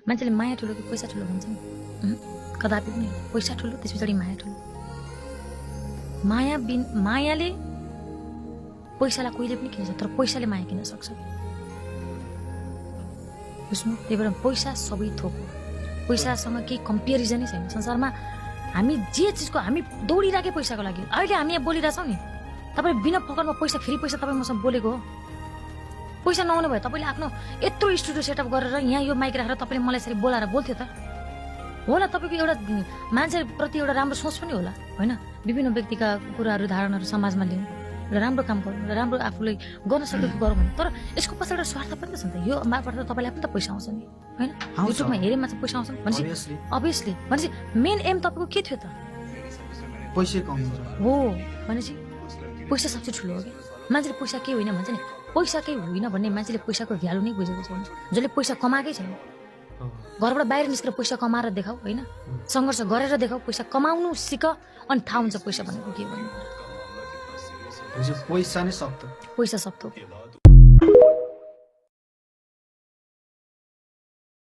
मान्छेले माया ठुलो कि पैसा ठुलो भन्छ नि कदापि पनि पैसा ठुलो त्यस पछाडि माया ठुलो मायाले पैसालाई कहिले पनि किन्छ तर पैसाले माया किन्न सक्छ बुझ्नु त्यही भएर पैसा सबै थोक हो पैसासँग केही कम्पेरिजनै छैन संसारमा हामी जे चिजको हामी दौडिरहेकै पैसाको लागि अहिले हामी यहाँ बोलिरहेछौँ नि तपाईँ बिना फकरमा पैसा फेरि पैसा तपाईँ मसँग बोलेको हो पैसा नहुनु भयो तपाईँले आफ्नो यत्रो स्टुडियो सेटअप गरेर यहाँ यो माइक राखेर तपाईँले मलाई यसरी बोलाएर बोल्थ्यो त होला तपाईँको एउटा मान्छेप्रति एउटा राम्रो सोच पनि होला होइन विभिन्न व्यक्तिका कुराहरू धारणाहरू समाजमा ल्याउँ एउटा राम्रो काम गरौँ एउटा राम्रो आफूले गर्न सकेको गरौँ भने तर यसको पछाडि एउटा स्वार्थ पनि त छ नि त यो मार्फत त तपाईँलाई पनि त पैसा आउँछ नि होइन युट्युबमा हेरेमा चाहिँ पैसा आउँछ भनेपछि अभियसली भनेपछि मेन एम तपाईँको के थियो त पैसा कमाउनु हो भनेपछि पैसा सबसे ठुलो हो कि मान्छेले पैसा के होइन भन्छ नि पैसा केही होइन भन्ने मान्छेले पैसाको भ्यालु नै बुझेको छैन जसले पैसा कमाएकै छैन घरबाट बाहिर निस्केर पैसा कमाएर देखाऊ होइन सङ्घर्ष गरेर देखाऊ पैसा कमाउनु सिक अनि थाहा हुन्छ पैसा भनेको के भन्ने पैसा नै सक्छ पैसा सक्थो